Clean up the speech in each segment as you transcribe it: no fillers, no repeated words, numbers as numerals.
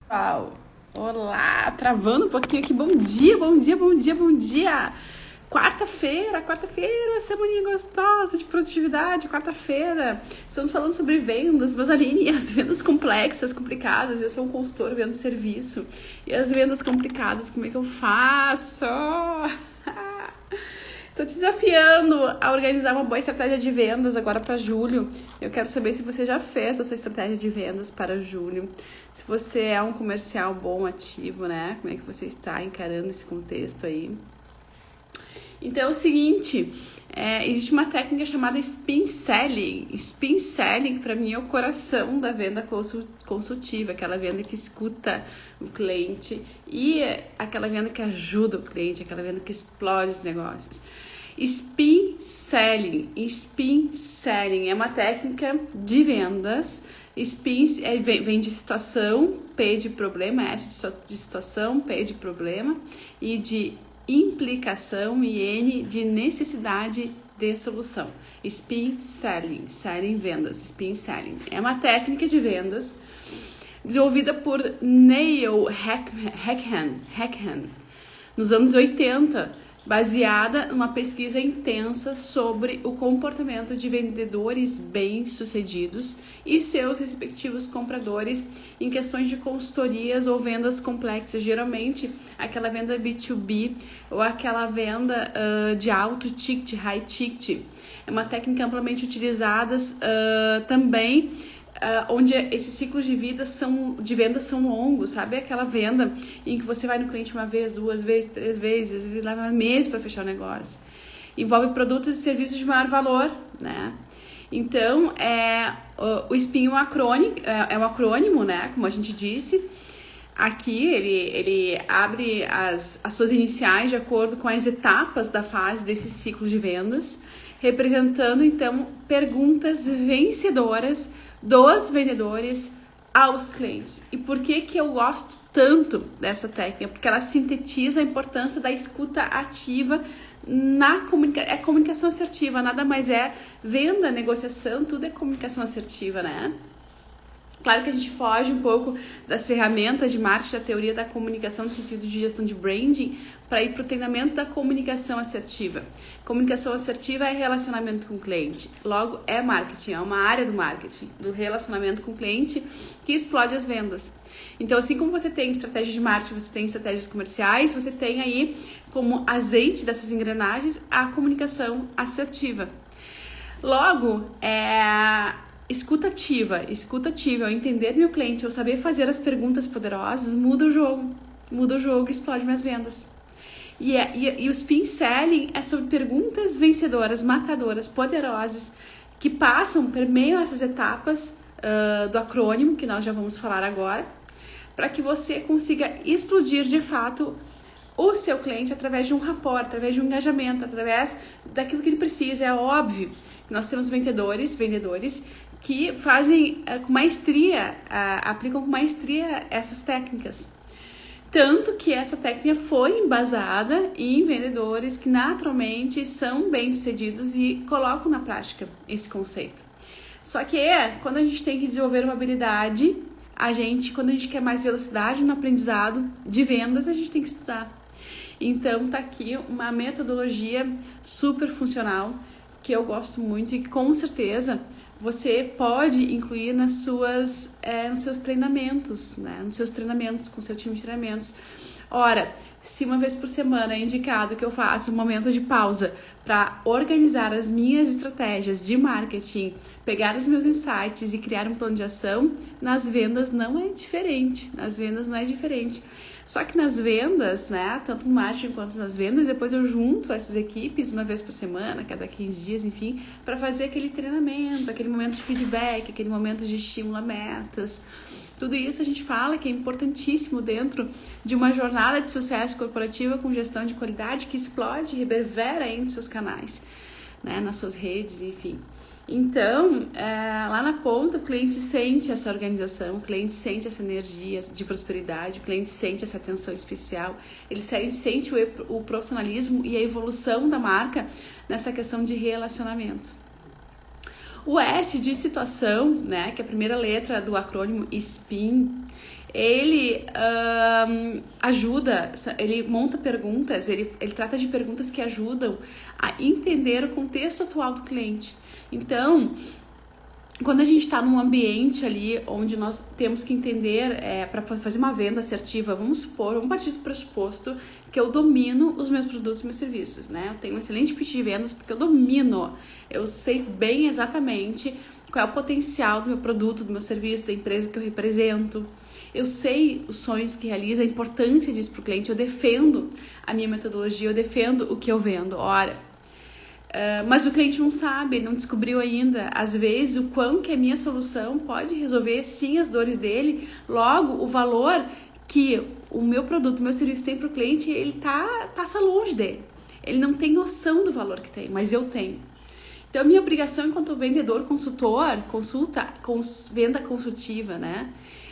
Pessoal, olá, travando um pouquinho aqui, bom dia, bom dia, bom dia, bom dia. Quarta-feira, semaninha gostosa de produtividade, quarta-feira. Estamos falando sobre vendas, mas Aline, as vendas complexas, complicadas, eu sou um consultor vendo serviço. E as vendas complicadas, como é que eu faço? Tô te desafiando a organizar uma boa estratégia de vendas agora para julho. Eu quero saber se você já fez a sua estratégia de vendas para julho. Se você é um comercial bom, ativo, né? Como é que você está encarando esse contexto aí? Então é o seguinte, existe uma técnica chamada Spin Selling. Spin Selling, para mim, é o coração da venda consultiva, aquela venda que escuta o cliente e aquela venda que ajuda o cliente, aquela venda que explode os negócios. Spin Selling é uma técnica de vendas. Spin vem de situação, P de problema, S de situação, P de problema e de implicação e N de necessidade de solução. Spin Selling, vendas, Spin Selling. É uma técnica de vendas desenvolvida por Neil Hackham nos anos 80, baseada numa pesquisa intensa sobre o comportamento de vendedores bem-sucedidos e seus respectivos compradores em questões de consultorias ou vendas complexas, geralmente aquela venda B2B ou aquela venda de alto ticket, high ticket. É uma técnica amplamente utilizada também onde esses ciclos de vendas são longos, sabe? Aquela venda em que você vai no cliente uma vez, duas vezes, três vezes, às vezes leva meses para fechar o negócio. Envolve produtos e serviços de maior valor, né? Então, o SPIN é um acrônimo, né? Como a gente disse. Aqui ele abre as suas iniciais de acordo com as etapas da fase desse ciclo de vendas, representando então perguntas vencedoras dos vendedores aos clientes. E por que eu gosto tanto dessa técnica? Porque ela sintetiza a importância da escuta ativa na comunicação. É comunicação assertiva, nada mais é venda, negociação, tudo é comunicação assertiva, né? Claro que a gente foge um pouco das ferramentas de marketing, da teoria da comunicação no sentido de gestão de branding, para ir para o treinamento da comunicação assertiva. Comunicação assertiva é relacionamento com o cliente, logo é marketing, é uma área do marketing, do relacionamento com o cliente que explode as vendas. Então, assim como você tem estratégias de marketing, você tem estratégias comerciais, você tem aí como azeite dessas engrenagens a comunicação assertiva. Logo, escuta ativa, eu entender meu cliente, eu saber fazer as perguntas poderosas, muda o jogo, explode minhas vendas. E o Spin Selling é sobre perguntas vencedoras, matadoras, poderosas, que permeiam essas etapas do acrônimo, que nós já vamos falar agora, para que você consiga explodir de fato o seu cliente através de um rapport, através de um engajamento, através daquilo que ele precisa. É óbvio que nós temos vendedores que fazem com maestria, aplicam com maestria essas técnicas. Tanto que essa técnica foi embasada em vendedores que naturalmente são bem-sucedidos e colocam na prática esse conceito. Só que quando a gente tem que desenvolver uma habilidade, quando a gente quer mais velocidade no aprendizado de vendas, a gente tem que estudar. Então tá aqui uma metodologia super funcional que eu gosto muito e que com certeza você pode incluir nos seus treinamentos, né? Nos seus treinamentos, com seu time de treinamentos. Ora, se uma vez por semana é indicado que eu faça um momento de pausa para organizar as minhas estratégias de marketing, pegar os meus insights e criar um plano de ação, nas vendas não é diferente. Só que nas vendas, né, tanto no marketing quanto nas vendas, depois eu junto essas equipes uma vez por semana, cada 15 dias, enfim, para fazer aquele treinamento, aquele momento de feedback, aquele momento de estímulo a metas. Tudo isso a gente fala que é importantíssimo dentro de uma jornada de sucesso corporativa com gestão de qualidade que explode e reverbera em seus canais, né, nas suas redes, enfim. Então, lá na ponta, o cliente sente essa organização, o cliente sente essa energia de prosperidade, o cliente sente essa atenção especial, ele sente o profissionalismo e a evolução da marca nessa questão de relacionamento. O S de situação, né, que é a primeira letra do acrônimo SPIN, ele ajuda, ele monta perguntas, ele trata de perguntas que ajudam a entender o contexto atual do cliente. Então, quando a gente está num ambiente ali onde nós temos que entender, para fazer uma venda assertiva, vamos partir do pressuposto que eu domino os meus produtos e meus serviços, né? Eu tenho um excelente pitch de vendas porque eu domino, eu sei bem exatamente qual é o potencial do meu produto, do meu serviço, da empresa que eu represento. Eu sei os sonhos que realiza, a importância disso para o cliente, eu defendo a minha metodologia, eu defendo o que eu vendo. Ora, mas o cliente não sabe, ele não descobriu ainda, às vezes, o quão que a minha solução pode resolver, sim, as dores dele. Logo, o valor que o meu produto, o meu serviço tem para o cliente, ele passa longe dele. Ele não tem noção do valor que tem, mas eu tenho. Então, a minha obrigação enquanto vendedor, consultor, venda consultiva, né?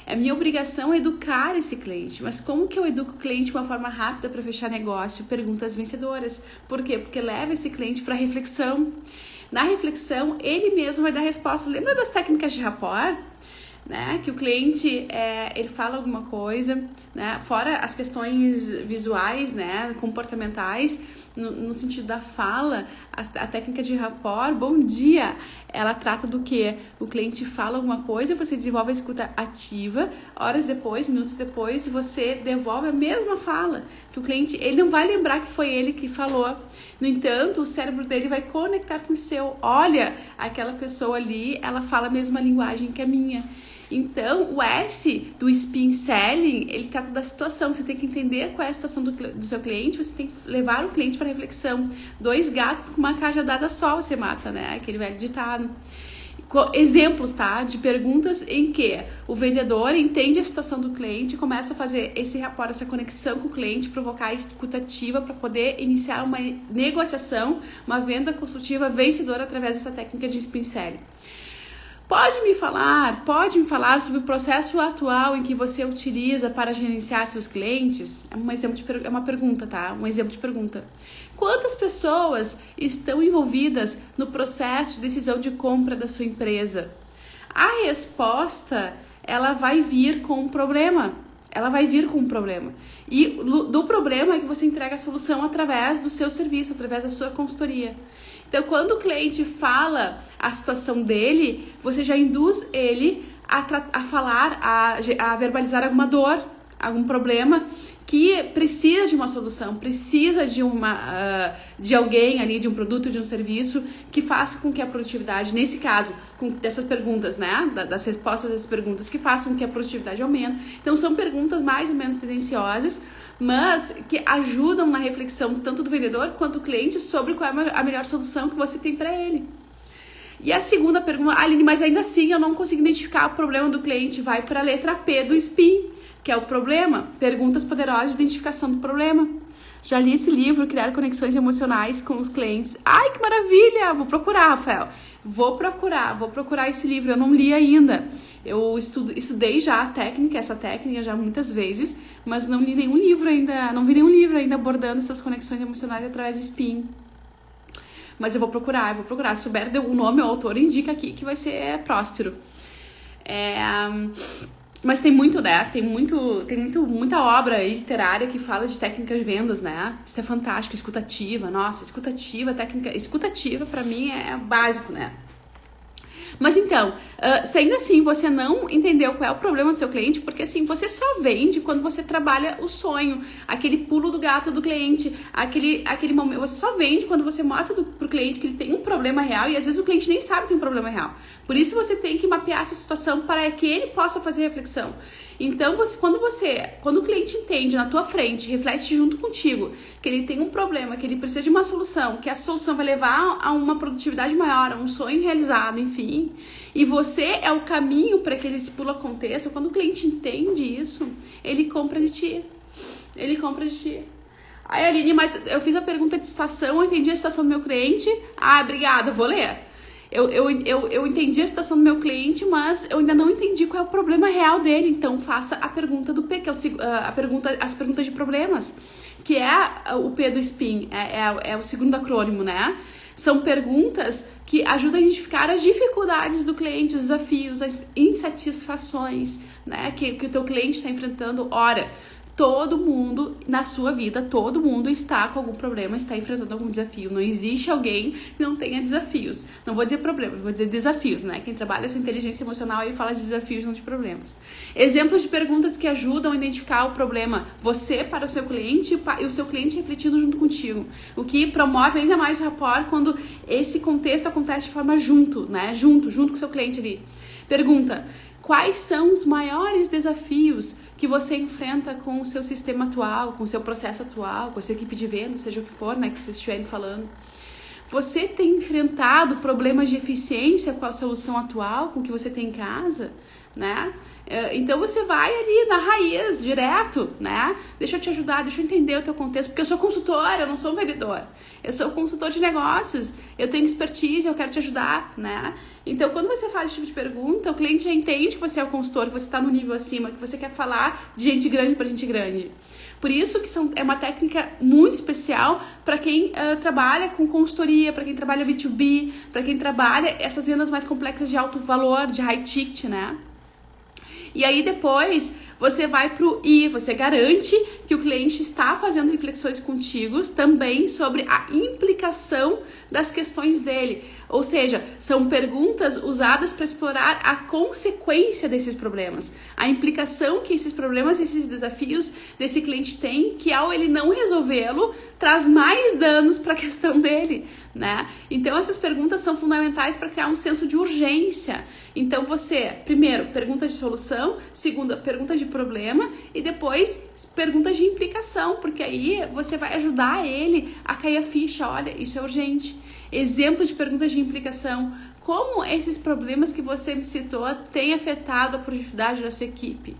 A minha obrigação é educar esse cliente. Mas como que eu educo o cliente de uma forma rápida para fechar negócio? Perguntas vencedoras. Por quê? Porque leva esse cliente para reflexão. Na reflexão, ele mesmo vai dar respostas. Lembra das técnicas de rapport? Né? Que o cliente, ele fala alguma coisa, né? Fora as questões visuais, né? Comportamentais, no sentido da fala, a técnica de rapport, bom dia, ela trata do que? O cliente fala alguma coisa, você desenvolve a escuta ativa, horas depois, minutos depois, você devolve a mesma fala, que o cliente, ele não vai lembrar que foi ele que falou. No entanto, o cérebro dele vai conectar com o seu. Olha, aquela pessoa ali, ela fala a mesma linguagem que a minha. Então, o S do Spin Selling, ele trata da situação. Você tem que entender qual é a situação do seu cliente, você tem que levar o cliente para reflexão. 2 gatos com uma cajadada só você mata, né? Aquele velho ditado. Exemplos, tá? De perguntas em que o vendedor entende a situação do cliente, começa a fazer esse rapport, essa conexão com o cliente, provocar a escutativa para poder iniciar uma negociação, uma venda consultiva vencedora através dessa técnica de Spin Selling. Pode me falar sobre o processo atual em que você utiliza para gerenciar seus clientes? É uma pergunta, tá? Um exemplo de pergunta. Quantas pessoas estão envolvidas no processo de decisão de compra da sua empresa? A resposta, ela vai vir com um problema. E do problema é que você entrega a solução através do seu serviço, através da sua consultoria. Então, quando o cliente fala a situação dele, você já induz ele a falar, a verbalizar alguma dor, algum problema que precisa de uma solução, precisa de alguém ali, de um produto, de um serviço que faça com que a produtividade, nesse caso, dessas perguntas, né, das respostas dessas perguntas, que façam com que a produtividade aumente. Então, são perguntas mais ou menos tendenciosas, mas que ajudam na reflexão tanto do vendedor quanto do cliente sobre qual é a melhor solução que você tem para ele. E a segunda pergunta, Aline, mas ainda assim eu não consigo identificar o problema do cliente, vai para a letra P do SPIN, que é o problema, perguntas poderosas de identificação do problema. Já li esse livro, Criar Conexões Emocionais com os Clientes. Ai, que maravilha! Vou procurar, Rafael. Vou procurar esse livro, eu não li ainda. Eu estudei já essa técnica já muitas vezes, mas não li nenhum livro ainda, não vi nenhum livro ainda abordando essas conexões emocionais através do SPIN. Mas eu vou procurar. Se souber o nome, o autor indica aqui que vai ser próspero. Mas tem muito, né? Tem muita obra aí literária que fala de técnicas de vendas, né? Isso é fantástico, escutativa. Nossa, técnica escutativa pra mim é básico, né? Mas então, se ainda assim você não entendeu qual é o problema do seu cliente, porque assim, você só vende quando você trabalha o sonho, aquele pulo do gato do cliente, aquele momento, você só vende quando você mostra pro cliente que ele tem um problema real e às vezes o cliente nem sabe que tem um problema real. Por isso você tem que mapear essa situação para que ele possa fazer reflexão. Então, quando o cliente entende na tua frente, reflete junto contigo que ele tem um problema, que ele precisa de uma solução, que essa solução vai levar a uma produtividade maior, a um sonho realizado, enfim, e você é o caminho para que esse pulo aconteça, quando o cliente entende isso, ele compra de ti. Aí, Aline, mas eu fiz a pergunta de situação, eu entendi a situação do meu cliente. Ah, obrigada, vou ler. Eu entendi a situação do meu cliente, mas eu ainda não entendi qual é o problema real dele. Então, faça a pergunta do P, que é as perguntas de problemas, que é o P do SPIN, é o segundo acrônimo, né? São perguntas que ajudam a identificar as dificuldades do cliente, os desafios, as insatisfações, né, que o teu cliente está enfrentando. Ora, todo mundo na sua vida, todo mundo está com algum problema, está enfrentando algum desafio. Não existe alguém que não tenha desafios. Não vou dizer problemas, vou dizer desafios, né? Quem trabalha a sua inteligência emocional aí fala de desafios, não de problemas. Exemplos de perguntas que ajudam a identificar o problema, você para o seu cliente e o seu cliente refletindo junto contigo. O que promove ainda mais o rapport quando esse contexto acontece de forma junto, né? Junto com o seu cliente ali. Pergunta: quais são os maiores desafios que você enfrenta com o seu sistema atual, com o seu processo atual, com a sua equipe de vendas, seja o que for, né, que vocês estiverem falando? Você tem enfrentado problemas de eficiência com a solução atual, com o que você tem em casa, né? Então você vai ali na raiz, direto, né? Deixa eu te ajudar, deixa eu entender o teu contexto, porque eu sou consultora, eu não sou um vendedor. Eu sou consultor de negócios, eu tenho expertise, eu quero te ajudar, né? Então, quando você faz esse tipo de pergunta, o cliente já entende que você é o consultor, que você está no nível acima, que você quer falar de gente grande para gente grande. Por isso que é uma técnica muito especial para quem trabalha com consultoria, para quem trabalha B2B, para quem trabalha essas vendas mais complexas de alto valor, de high ticket, né? E aí depois você vai pro I, você garante que o cliente está fazendo reflexões contigo também sobre a implicação das questões dele. Ou seja, são perguntas usadas para explorar a consequência desses problemas, a implicação que esses problemas, esses desafios desse cliente tem, que ao ele não resolvê-lo, traz mais danos para a questão dele, né? Então essas perguntas são fundamentais para criar um senso de urgência. Então você, primeiro, pergunta de solução, segunda, pergunta de problema e depois perguntas de implicação, porque aí você vai ajudar ele a cair a ficha, olha, isso é urgente. Exemplo de perguntas de implicação: como esses problemas que você me citou têm afetado a produtividade da sua equipe?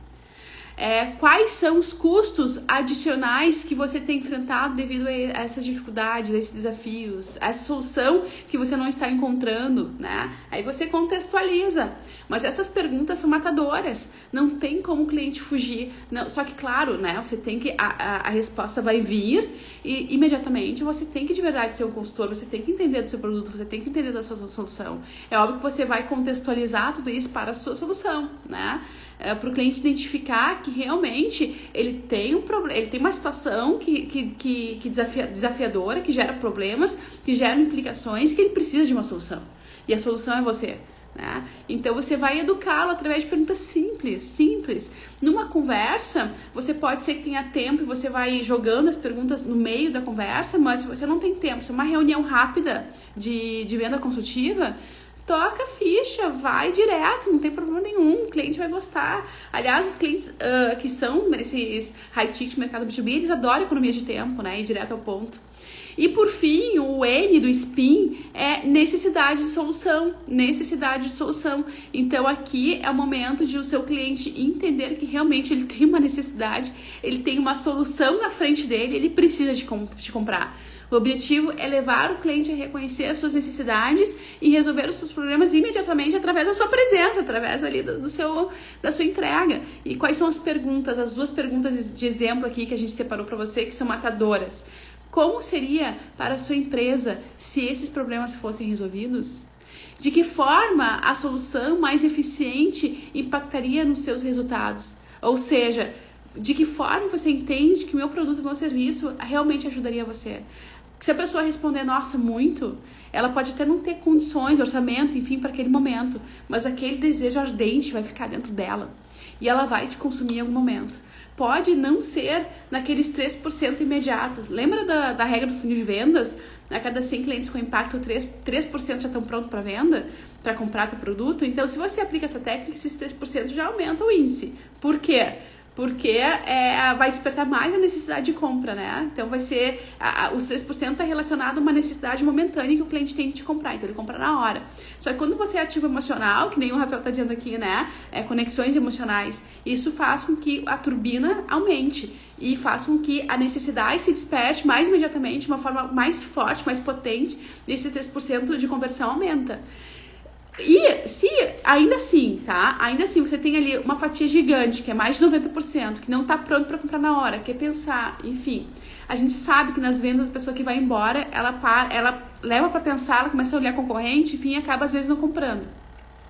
Quais são os custos adicionais que você tem enfrentado devido a essas dificuldades, a esses desafios, a essa solução que você não está encontrando, né? Aí você contextualiza. Mas essas perguntas são matadoras, não tem como o cliente fugir. Não, só que, claro, né? Você tem que, a resposta vai vir e imediatamente você tem que de verdade ser um consultor, você tem que entender do seu produto, você tem que entender da sua solução. É óbvio que você vai contextualizar tudo isso para a sua solução, né? Para o cliente identificar que realmente ele tem um problema, ele tem uma situação que desafiadora, que gera problemas, que gera implicações, que ele precisa de uma solução. E a solução é você, né? Então você vai educá-lo através de perguntas simples. Numa conversa, você pode ser que tenha tempo e você vai jogando as perguntas no meio da conversa, mas se você não tem tempo, se é uma reunião rápida de venda consultiva, toca a ficha, vai direto, não tem problema nenhum, o cliente vai gostar. Aliás, os clientes que são esses high ticket mercado B2B, eles adoram economia de tempo, né? Ir direto ao ponto. E por fim, o N do SPIN é necessidade de solução. Então aqui é o momento de o seu cliente entender que realmente ele tem uma necessidade, ele tem uma solução na frente dele, ele precisa de comprar. O objetivo é levar o cliente a reconhecer as suas necessidades e resolver os seus problemas imediatamente através da sua presença, através ali da sua entrega. E quais são as perguntas, as duas perguntas de exemplo aqui que a gente separou para você, que são matadoras. Como seria para a sua empresa se esses problemas fossem resolvidos? De que forma a solução mais eficiente impactaria nos seus resultados? Ou seja, de que forma você entende que o meu produto, o meu serviço realmente ajudaria você? Se a pessoa responder, nossa, muito, ela pode até não ter condições, orçamento, enfim, para aquele momento, mas aquele desejo ardente vai ficar dentro dela e ela vai te consumir em algum momento. Pode não ser naqueles 3% imediatos. Lembra da regra do funil de vendas? A cada 100 clientes com impacto, 3% já estão prontos para venda, para comprar teu produto. Então, se você aplica essa técnica, esses 3% já aumenta o índice. Por quê? Porque vai despertar mais a necessidade de compra, né? Então vai ser, os 3% está relacionado a uma necessidade momentânea que o cliente tem de comprar, então ele compra na hora. Só que quando você é ativo emocional, que nem o Rafael está dizendo aqui, né? Conexões emocionais, isso faz com que a turbina aumente e faz com que a necessidade se desperte mais imediatamente, de uma forma mais forte, mais potente, e esses 3% de conversão aumenta. E se ainda assim, tá? Ainda assim você tem ali uma fatia gigante, que é mais de 90%, que não tá pronto para comprar na hora, quer pensar, enfim. A gente sabe que nas vendas a pessoa que vai embora, ela leva para pensar, ela começa a olhar concorrente, enfim, acaba às vezes não comprando.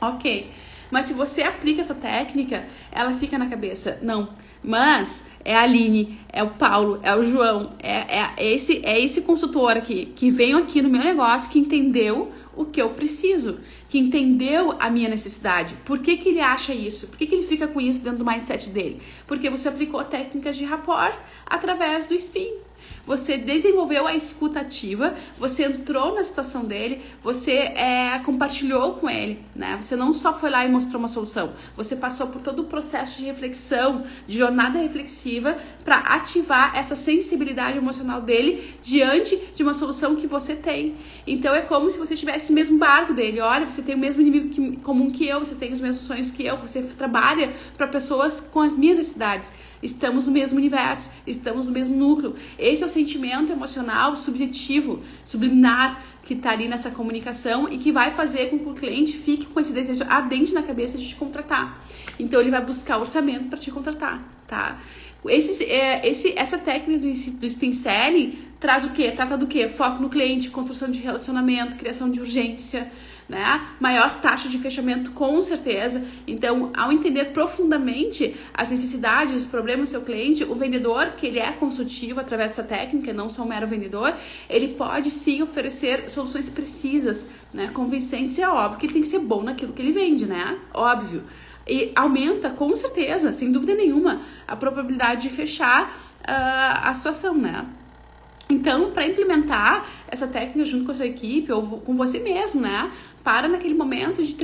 Ok. Mas se você aplica essa técnica, ela fica na cabeça. Não. Mas é a Aline, é o Paulo, é o João, é esse consultor aqui, que veio aqui no meu negócio, que entendeu o que eu preciso, que entendeu a minha necessidade. Por que ele acha isso? Por que ele fica com isso dentro do mindset dele? Porque você aplicou técnicas de rapport através do spin. Você desenvolveu a escuta ativa, você entrou na situação dele, você compartilhou com ele, né? Você não só foi lá e mostrou uma solução, você passou por todo o processo de reflexão, de jornada reflexiva, para ativar essa sensibilidade emocional dele diante de uma solução que você tem. Então é como se você tivesse o mesmo barco dele. Olha, você tem o mesmo inimigo comum que eu, você tem os mesmos sonhos que eu, você trabalha para pessoas com as minhas necessidades. Estamos no mesmo universo, estamos no mesmo núcleo. Esse é o sentimento emocional subjetivo, subliminar, que está ali nessa comunicação e que vai fazer com que o cliente fique com esse desejo ardente na cabeça de te contratar. Então ele vai buscar orçamento para te contratar, tá? Essa técnica do spin selling traz o quê? Trata do quê? Foco no cliente, construção de relacionamento, criação de urgência, né? Maior taxa de fechamento, com certeza. Então, ao entender profundamente as necessidades, os problemas do seu cliente, o vendedor, que ele é consultivo através dessa técnica, não só um mero vendedor, ele pode sim oferecer soluções precisas, né? Convincentes. É óbvio que ele tem que ser bom naquilo que ele vende, né? Óbvio. E aumenta, com certeza, sem dúvida nenhuma, a probabilidade de fechar a situação, né? Então, para implementar essa técnica junto com a sua equipe ou com você mesmo, né? Para naquele momento de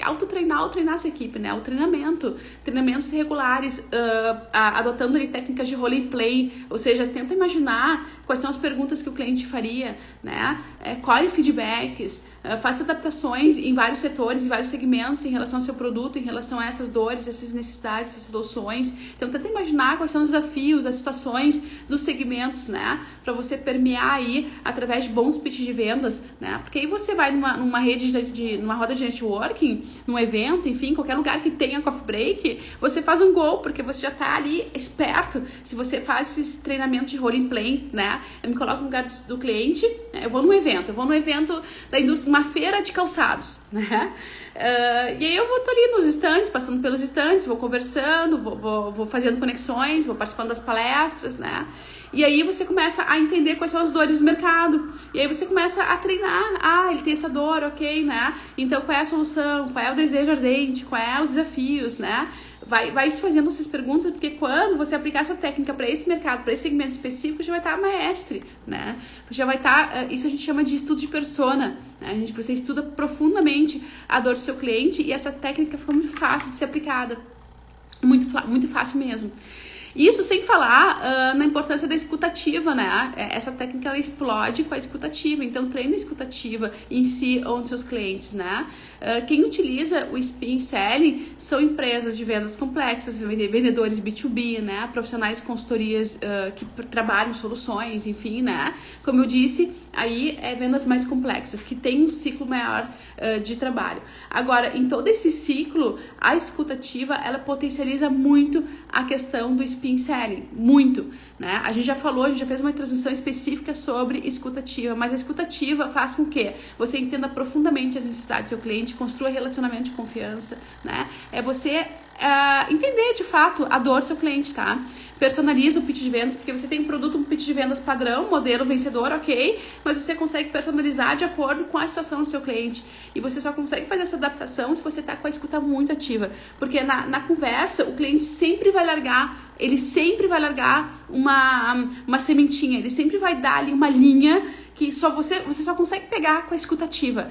autotreinar ou treinar a sua equipe, né? O treinamentos regulares, adotando ali técnicas de roleplay, ou seja, tenta imaginar quais são as perguntas que o cliente faria, né? Colhe feedbacks, faça adaptações em vários setores, em vários segmentos em relação ao seu produto, em relação a essas dores, essas necessidades, essas soluções. Então, tenta imaginar quais são os desafios, as situações dos segmentos, né? Para você permear aí através de bons pitches de vendas, né? Porque aí você vai numa rede numa roda de networking, num evento, enfim, qualquer lugar que tenha coffee break, você faz um gol, porque você já tá ali esperto. Se você faz esses treinamentos de roleplay, né? Eu me coloco no lugar do cliente, né? Eu vou num evento da indústria, uma feira de calçados, né? E aí eu vou ali nos estandes, passando pelos estandes, vou conversando, vou fazendo conexões, vou participando das palestras, né? E aí você começa a entender quais são as dores do mercado. E aí você começa a treinar. Ah, ele tem essa dor, ok, né? Então qual é a solução? Qual é o desejo ardente? Qual é os desafios, né? Vai se fazendo essas perguntas, porque quando você aplicar essa técnica para esse mercado, para esse segmento específico, já vai estar maestre, né? Já vai estar, isso a gente chama de estudo de persona, né? Você estuda profundamente a dor do seu cliente e essa técnica fica muito fácil de ser aplicada, muito fácil mesmo. Isso sem falar na importância da escutativa, né? Essa técnica ela explode com a escutativa, então treina a escutativa em si ou nos seus clientes, né? Quem utiliza o spin selling são empresas de vendas complexas, vendedores B2B, né? Profissionais de consultorias que trabalham soluções, enfim, né? Como eu disse, aí vendas mais complexas, que tem um ciclo maior de trabalho. Agora, em todo esse ciclo, a escutativa, ela potencializa muito a questão do spin selling, muito, né? A gente já fez uma transmissão específica sobre escutativa, mas a escutativa faz com que você entenda profundamente as necessidades do seu cliente, construa relacionamento de confiança, né? É você entender de fato a dor do seu cliente, tá? Personaliza o pitch de vendas, porque você tem um pitch de vendas padrão, modelo vencedor, ok, mas você consegue personalizar de acordo com a situação do seu cliente, e você só consegue fazer essa adaptação se você tá com a escuta muito ativa, porque na conversa o cliente sempre vai largar uma sementinha, ele sempre vai dar ali uma linha que você só consegue pegar com a escuta ativa,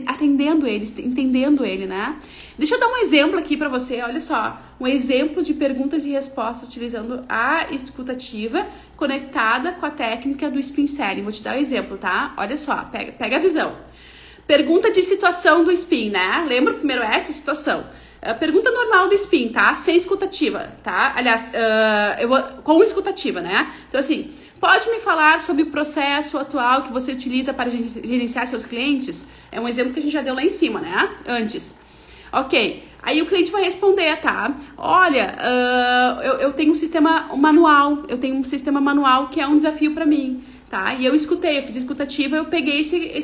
atendendo ele, entendendo ele, né? Deixa eu dar um exemplo aqui pra você, olha só, um exemplo de perguntas e respostas utilizando a escuta ativa conectada com a técnica do spin selling. Vou te dar um exemplo, tá? Olha só, pega a visão. Pergunta de situação do spin, né? Lembra o primeiro S, situação. Pergunta normal do spin, tá? Sem escutativa, tá? Aliás, com escutativa, né? Então, assim, pode me falar sobre o processo atual que você utiliza para gerenciar seus clientes? É um exemplo que a gente já deu lá em cima, né? Antes. Ok. Aí o cliente vai responder, tá? Olha, eu tenho um sistema manual que é um desafio para mim, tá? E eu escutei, eu fiz escutativa, eu peguei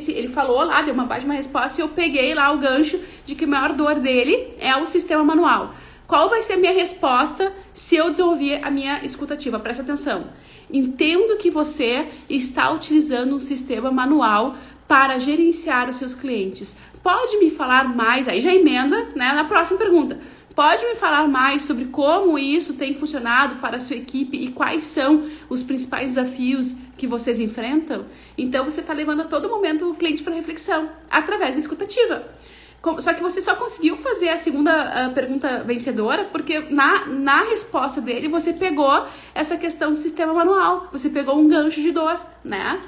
ele falou lá, deu uma baixa, uma resposta, e eu peguei lá o gancho de que a maior dor dele é o sistema manual. Qual vai ser a minha resposta se eu desenvolver a minha escutativa? Presta atenção. Entendo que você está utilizando um sistema manual para gerenciar os seus clientes. Pode me falar mais, aí já emenda, né, na próxima pergunta. Pode me falar mais sobre como isso tem funcionado para a sua equipe e quais são os principais desafios que vocês enfrentam? Então, você está levando a todo momento o cliente para reflexão, através da escutativa. Só que você só conseguiu fazer a segunda pergunta vencedora porque na resposta dele você pegou essa questão do sistema manual, você pegou um gancho de dor, né?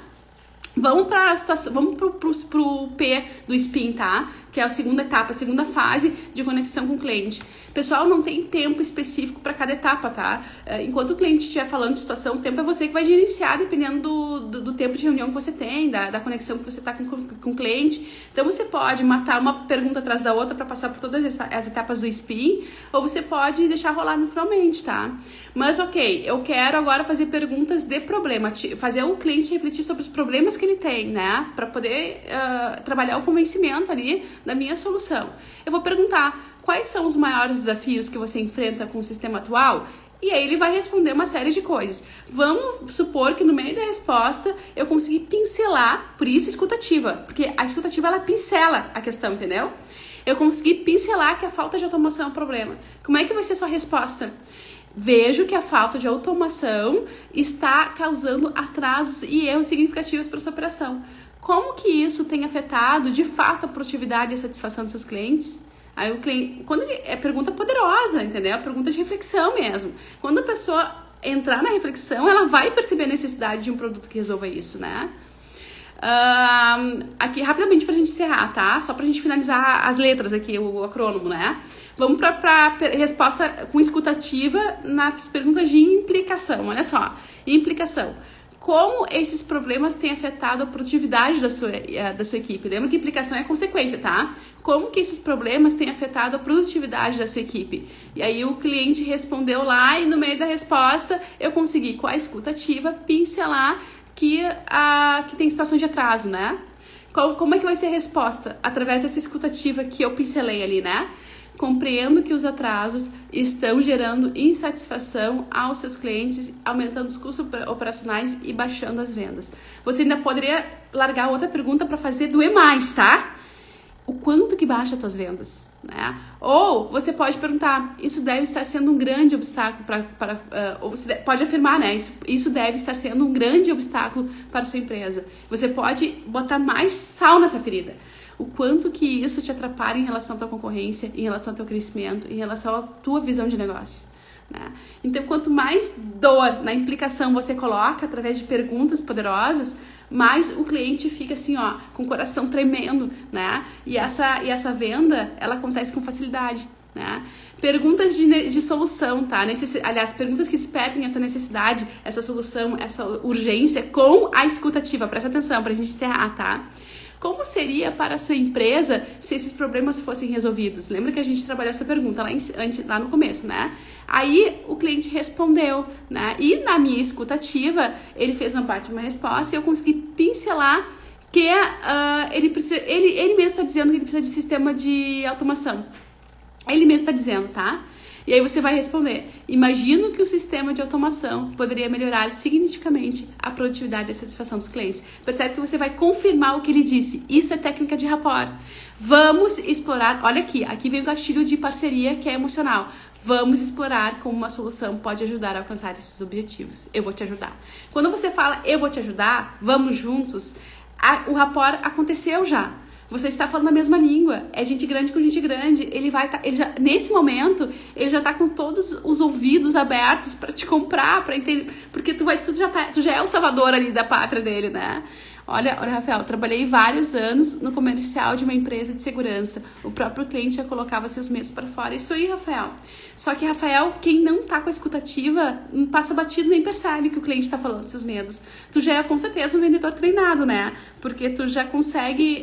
Vamos para a situação, vamos pro P do SPIN, tá? Que é a segunda etapa, a segunda fase de conexão com o cliente. Pessoal, não tem tempo específico para cada etapa, tá? Enquanto o cliente estiver falando de situação, o tempo é você que vai gerenciar, dependendo do tempo de reunião que você tem, da conexão que você tá com o cliente. Então, você pode matar uma pergunta atrás da outra para passar por todas as etapas do SPIN, ou você pode deixar rolar naturalmente, tá? Mas, ok, eu quero agora fazer perguntas de problema, fazer o cliente refletir sobre os problemas que ele tem, né? Para poder trabalhar o convencimento ali da minha solução. Eu vou perguntar quais são os maiores desafios que você enfrenta com o sistema atual? E aí ele vai responder uma série de coisas. Vamos supor que no meio da resposta eu consegui pincelar, por isso escutativa, porque a escutativa ela pincela a questão, entendeu? Eu consegui pincelar que a falta de automação é um problema. Como é que vai ser a sua resposta? Vejo que a falta de automação está causando atrasos e erros significativos para a sua operação. Como que isso tem afetado, de fato, a produtividade e a satisfação dos seus clientes? Aí o cliente, é pergunta poderosa, entendeu? É pergunta de reflexão mesmo. Quando a pessoa entrar na reflexão, ela vai perceber a necessidade de um produto que resolva isso, né? Aqui, rapidamente pra gente encerrar, tá? Só pra gente finalizar as letras aqui, o acrônimo, né? Vamos pra resposta com escutativa nas perguntas de implicação. Olha só, implicação. Como esses problemas têm afetado a produtividade da sua equipe? Lembra que implicação é consequência, tá? Como que esses problemas têm afetado a produtividade da sua equipe? E aí o cliente respondeu lá e no meio da resposta eu consegui, com a escutativa, pincelar que tem situação de atraso, né? Como é que vai ser a resposta? Através dessa escutativa que eu pincelei ali, né? Compreendo que os atrasos estão gerando insatisfação aos seus clientes, aumentando os custos operacionais e baixando as vendas. Você ainda poderia largar outra pergunta para fazer doer mais, tá? O quanto que baixa as tuas vendas, né? Ou você pode perguntar, isso deve estar sendo um grande obstáculo ou você pode afirmar, né? Isso deve estar sendo um grande obstáculo para a sua empresa. Você pode botar mais sal nessa ferida. O quanto que isso te atrapalha em relação à tua concorrência, em relação ao teu crescimento, em relação à tua visão de negócio, né? Então, quanto mais dor na implicação você coloca através de perguntas poderosas, mais o cliente fica assim, ó, com o coração tremendo, né? E essa venda, ela acontece com facilidade, né? Perguntas de solução, tá? Aliás, perguntas que despertem essa necessidade, essa solução, essa urgência com a escutativa. Presta atenção pra gente encerrar, tá? Como seria para a sua empresa se esses problemas fossem resolvidos? Lembra que a gente trabalhou essa pergunta lá no começo, né? Aí o cliente respondeu, né? E na minha escutativa, ele fez uma resposta e eu consegui pincelar que ele mesmo está dizendo que ele precisa de sistema de automação. Ele mesmo está dizendo, tá? E aí você vai responder, imagino que o sistema de automação poderia melhorar significativamente a produtividade e a satisfação dos clientes. Percebe que você vai confirmar o que ele disse. Isso é técnica de rapport. Vamos explorar, olha aqui vem o gatilho de parceria que é emocional. Vamos explorar como uma solução pode ajudar a alcançar esses objetivos. Eu vou te ajudar. Quando você fala, eu vou te ajudar, vamos juntos, o rapport aconteceu já. Você está falando a mesma língua, é gente grande com gente grande. Nesse momento, ele já está com todos os ouvidos abertos para te comprar, para entender, porque tu já é o salvador ali da pátria dele, né? Olha, Rafael, eu trabalhei vários anos no comercial de uma empresa de segurança. O próprio cliente já colocava seus medos para fora. Isso aí, Rafael. Só que, Rafael, quem não tá com a escutativa, passa batido, nem percebe que o cliente tá falando dos seus medos. Tu já é, com certeza, um vendedor treinado, né? Porque tu já consegue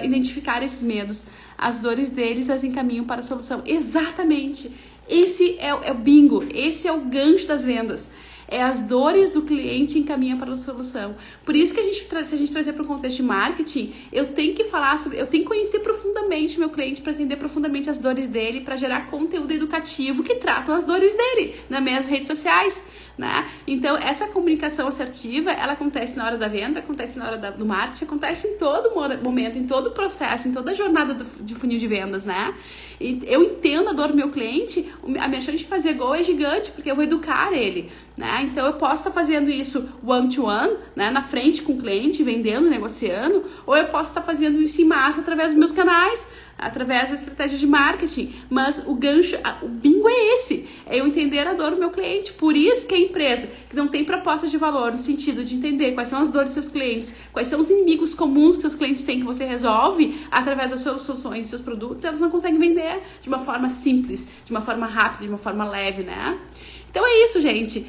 identificar esses medos. As dores deles as encaminham para a solução. Exatamente. Esse é o bingo. Esse é o gancho das vendas. É as dores do cliente encaminha para a solução. Por isso que se a gente trazer para o contexto de marketing, eu tenho que falar sobre, eu tenho que conhecer profundamente meu cliente para entender profundamente as dores dele, para gerar conteúdo educativo que tratam as dores dele nas minhas redes sociais, né? Então, essa comunicação assertiva, ela acontece na hora da venda, acontece na hora do marketing, acontece em todo momento, em todo o processo, em toda a jornada de funil de vendas, né? E eu entendo a dor do meu cliente, a minha chance de fazer gol é gigante, porque eu vou educar ele, né? Então eu posso estar fazendo isso one-to-one, né? Na frente com o cliente, vendendo, negociando, ou eu posso estar fazendo isso em massa através dos meus canais, através da estratégia de marketing. Mas o gancho, o bingo é esse, é eu entender a dor do meu cliente. Por isso que a empresa que não tem proposta de valor, no sentido de entender quais são as dores dos seus clientes, quais são os inimigos comuns que seus clientes têm, que você resolve através das suas soluções e seus produtos, elas não conseguem vender de uma forma simples, de uma forma rápida, de uma forma leve, né? Então é isso, gente.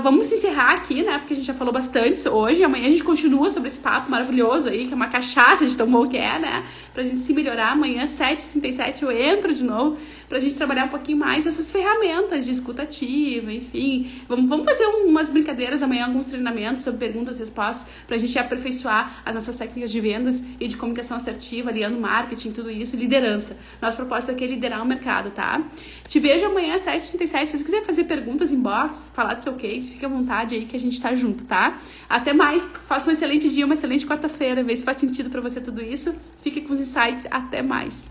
Vamos encerrar aqui, né? Porque a gente já falou bastante hoje. Amanhã a gente continua sobre esse papo maravilhoso aí, que é uma cachaça de tão bom que é, né? Pra gente se melhorar. Amanhã, 7h37, eu entro de novo pra gente trabalhar um pouquinho mais essas ferramentas de escuta ativa, enfim. Vamos fazer umas brincadeiras amanhã, alguns treinamentos sobre perguntas e respostas pra gente aperfeiçoar as nossas técnicas de vendas e de comunicação assertiva, aliando marketing, tudo isso, liderança. Nosso propósito aqui é liderar o mercado, tá? Te vejo amanhã, 7h37. Se você quiser fazer perguntas, inbox, falar do seu case, fica à vontade aí que a gente tá junto, tá? Até mais, faça um excelente dia, uma excelente quarta-feira, vê se faz sentido pra você tudo isso. Fique com os insights, até mais.